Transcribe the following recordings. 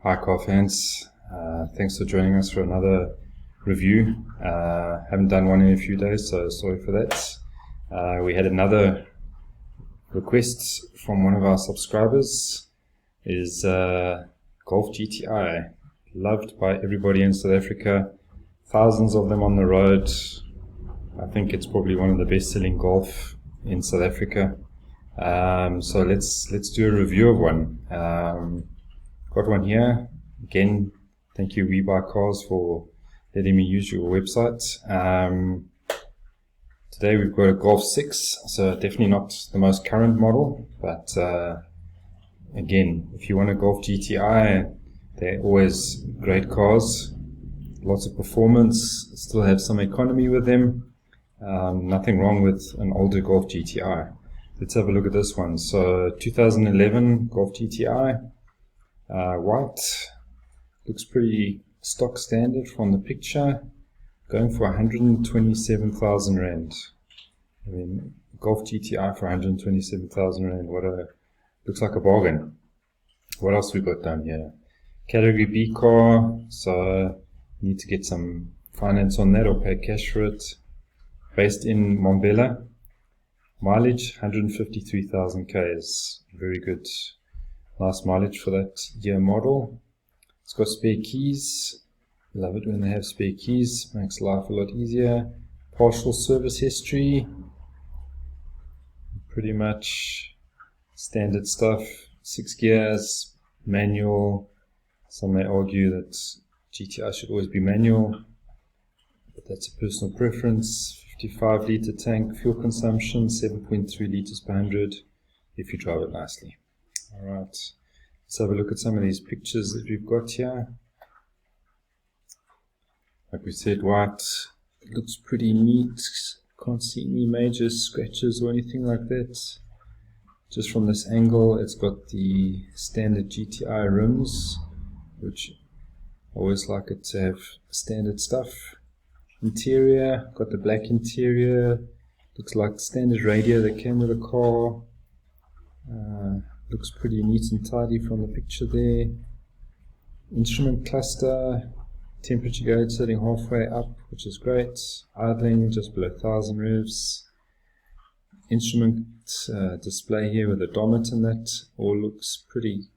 Hi car fans, thanks for joining us for another review. Haven't done one in a few days, so sorry for that. We had another request from one of our subscribers, is Golf GTI, loved by everybody in South Africa, thousands of them on the road. I think it's probably one of the best selling Golf in South Africa. So let's do a review of one. Got one here. Again, thank you RJH Cars for letting me use your website. Today we've got a Golf 6, so definitely not the most current model, but again, if you want a Golf GTI, they're always great cars, lots of performance, still have some economy with them. Nothing wrong with an older Golf GTI. Let's have a look at this one. So 2011 Golf GTI, white, looks pretty stock standard from the picture, going for 127,000 Rand. I mean, Golf GTI for 127,000 Rand, looks like a bargain. What else we got down here? Category B car, so need to get some finance on that or pay cash for it. Based in Mbombela. Mileage 153,000 Ks, very good, nice mileage for that year model. It's got spare keys, love it when they have spare keys, makes life a lot easier. Partial service history, pretty much standard stuff. 6 gears, manual. Some may argue that GTI should always be manual, but that's a personal preference. 55 litre tank, fuel consumption 7.3 litres per 100 if you drive it nicely. Alright, let's have a look at some of these pictures that we've got here. Like we said, white, it looks pretty neat, can't see any major scratches or anything like that. Just from this angle, it's got the standard GTI rims, which I always like it to have standard stuff. Interior, got the black interior, looks like standard radio that came with the car. Looks pretty neat and tidy from the picture there. Instrument cluster, temperature gauge setting halfway up, which is great. Idling just below 1000 revs. Instrument display here with odometer and that all looks pretty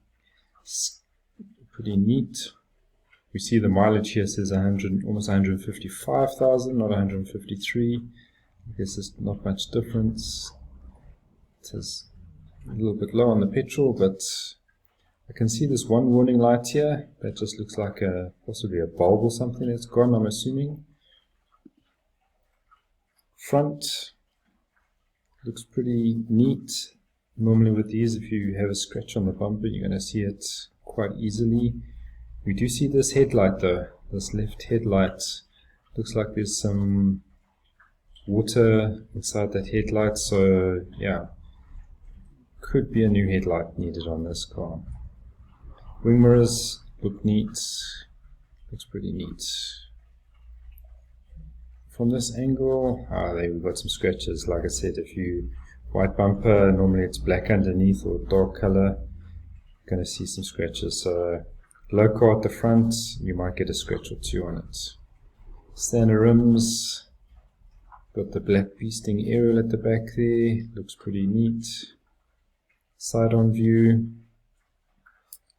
neat. We see the mileage here says almost 155,000, not 153. I guess there's not much difference. It is a little bit low on the petrol, but I can see this one warning light here. That just looks like possibly a bulb or something that's gone, I'm assuming. Front looks pretty neat. Normally with these, if you have a scratch on the bumper, you're going to see it quite easily. We do see this headlight though, this left headlight. Looks like there's some water inside that headlight, so yeah, could be a new headlight needed on this car. Wing mirrors look neat, looks pretty neat. From this angle, there we've got some scratches. Like I said, if you white bumper, normally it's black underneath or dark color, you're going to see some scratches. So low car at the front, you might get a scratch or two on it. Standard rims, got the black beasting aerial at the back there, looks pretty neat. Side on view,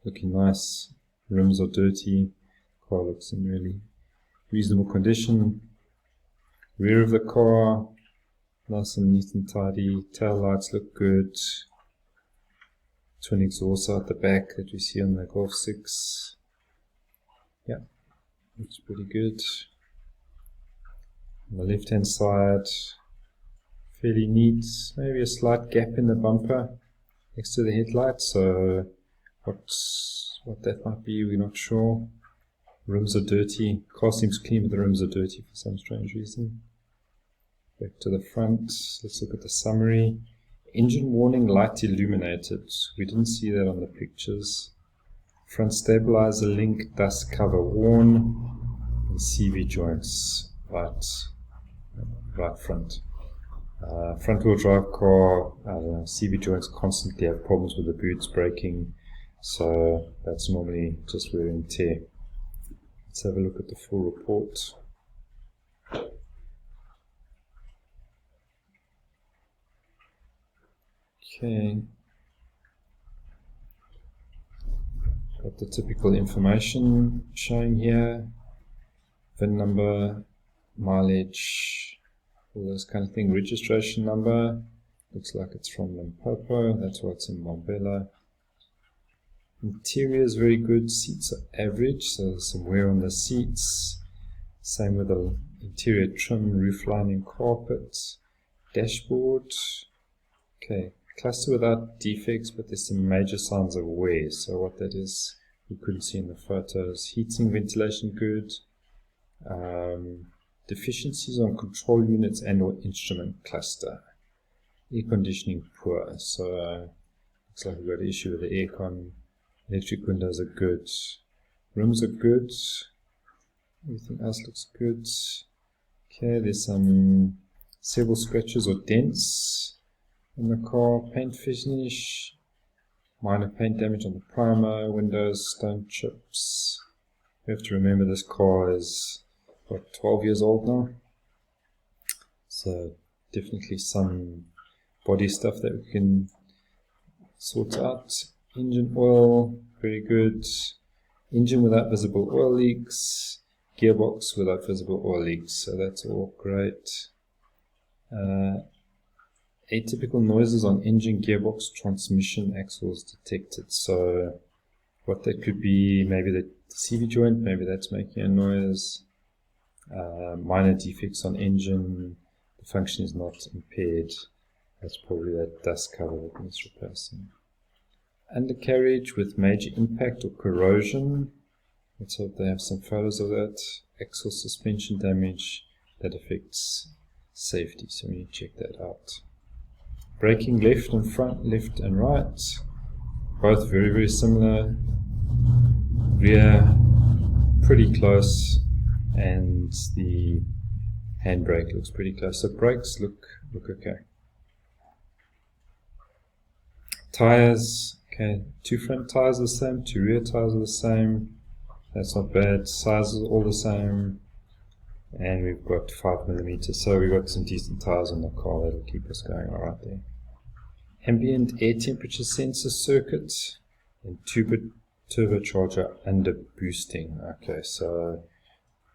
looking nice. Rims are dirty, car looks in really reasonable condition. Rear of the car, nice and neat and tidy. Tail lights look good. Twin exhaust out the back that we see on the Golf 6. Yeah, looks pretty good. On the left hand side, fairly neat. Maybe a slight gap in the bumper next to the headlight, so what that might be, we're not sure. Rims are dirty. Car seems clean, but the rims are dirty for some strange reason. Back to the front, let's look at the summary. Engine warning light illuminated. We didn't see that on the pictures. Front stabilizer link, dust cover worn. And CV joints right front. Front wheel drive car, I don't know, CV joints constantly have problems with the boots breaking. So that's normally just wear and tear. Let's have a look at the full report. Okay. Got the typical information showing here. VIN number, mileage, all those kind of things. Registration number. Looks like it's from Limpopo. That's what's in Marbella. Interior is very good. Seats are average, so there's some wear on the seats. Same with the interior trim, roof lining, carpet, dashboard. Okay, cluster without defects, but there's some major signs of wear. So what that is, we couldn't see in the photos. Heating, ventilation good. Deficiencies on control units and or instrument cluster. Air conditioning poor. So looks like we've got an issue with the aircon. Electric windows are good. Rims are good. Everything else looks good. Okay, there's some several scratches or dents in the car. Paint finish. Minor paint damage on the primer. Windows, stone chips. We have to remember this car is, what, 12 years old now? So definitely some body stuff that we can sort out. Engine oil, very good. Engine without visible oil leaks. Gearbox without visible oil leaks, so that's all great. Atypical noises on engine, gearbox, transmission, axles detected. So what that could be, maybe the CV joint, maybe that's making a noise. Minor defects on engine, the function is not impaired. That's probably that dust cover that needs replacing. Undercarriage with major impact or corrosion. Let's hope they have some photos of that. Axle suspension damage that affects safety, so we need to check that out. Braking left and front, left and right. Both very, very similar. Rear pretty close, and the handbrake looks pretty close. So brakes look okay. Tires. Okay, 2 front tires are the same, 2 rear tires are the same. That's not bad. Sizes all the same. And we've got 5mm, so we've got some decent tires on the car that'll keep us going alright there. Ambient air temperature sensor circuit and turbocharger under boosting. Okay, so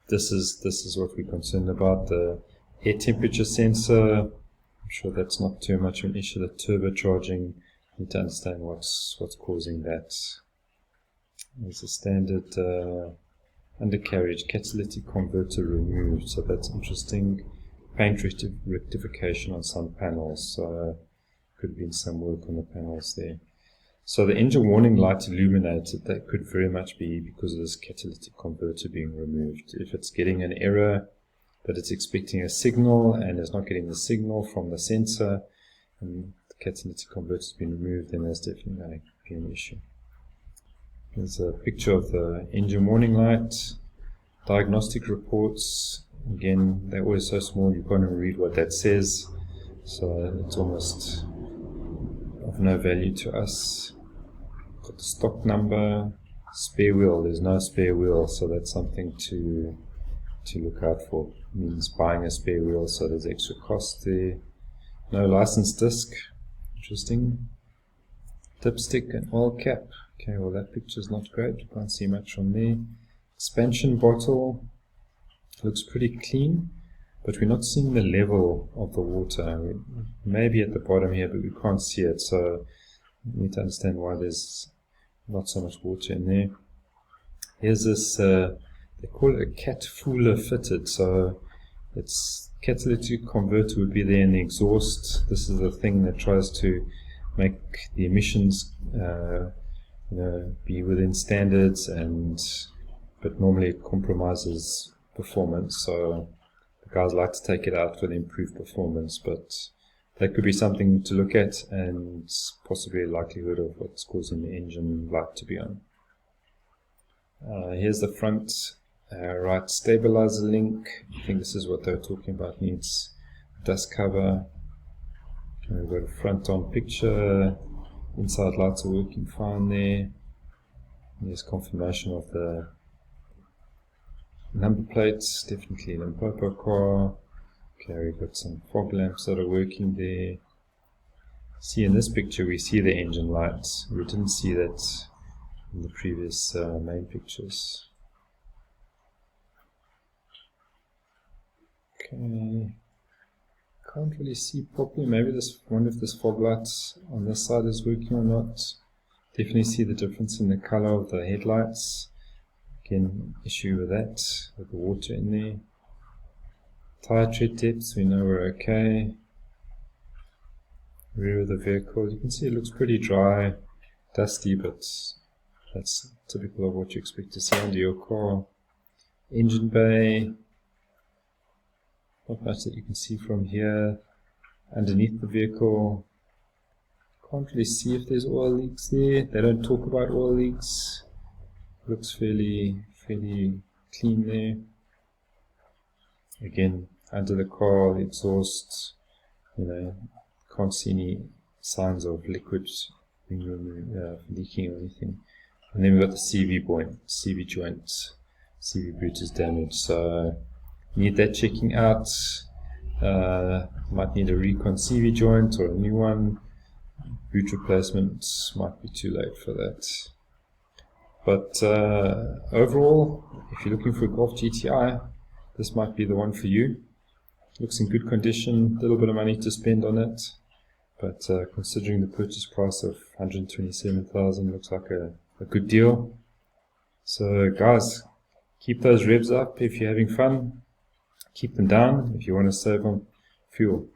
this is what we're concerned about. The air temperature sensor, I'm sure that's not too much of an issue. The turbocharging, need to understand what's causing that. There's a standard undercarriage catalytic converter removed, so that's interesting. Paint rectification on some panels, so could have been some work on the panels there. So the engine warning light illuminated, that could very much be because of this catalytic converter being removed. If it's getting an error, but it's expecting a signal and it's not getting the signal from the sensor, and catalytic converter has been removed, then there's definitely going to be an issue. There's a picture of the engine warning light. Diagnostic reports, again, they're always so small you can't even read what that says, so it's almost of no value to us. Got the stock number, spare wheel, there's no spare wheel, so that's something to look out for. It means buying a spare wheel, so there's extra cost there. No license disc. Interesting. Dipstick and oil cap. Okay, well that picture's not great. You can't see much from there. Expansion bottle. Looks pretty clean, but we're not seeing the level of the water. Maybe at the bottom here, but we can't see it. So we need to understand why there's not so much water in there. Here's this, they call it a cat fooler fitted. So it's catalytic converter would be there in the exhaust. This is the thing that tries to make the emissions be within standards, but normally it compromises performance. So the guys like to take it out for the improved performance, but that could be something to look at, and possibly a likelihood of what's causing the engine light to be on. Here's the front right stabilizer link. I think this is what they're talking about. Needs dust cover. And we've got a front on picture. Inside lights are working fine there. There's confirmation of the number plates, definitely Limpopo car. Okay, we've got some fog lamps that are working there. See, in this picture we see the engine lights. We didn't see that in the previous main pictures. Okay, can't really see properly. Maybe this, wonder if this fog light on this side is working or not. Definitely see the difference in the color of the headlights. Again, issue with that, with the water in there. Tire tread depths, we know we're okay. Rear of the vehicle, you can see it looks pretty dry, dusty, but that's typical of what you expect to see under your car. Engine bay, not much that you can see from here. Underneath the vehicle, can't really see if there's oil leaks there. They don't talk about oil leaks. Looks fairly clean there. Again, under the car, the exhaust, can't see any signs of liquid leaking or anything. And then we've got the CV joint, CV boot is damaged, so need that checking out. Might need a recon CV joint or a new one. Boot replacement might be too late for that. But overall, if you're looking for a Golf GTI, this might be the one for you. Looks in good condition, a little bit of money to spend on it, but considering the purchase price of $127,000, looks like a good deal. So guys, keep those revs up if you're having fun. Keep them down if you want to save on fuel.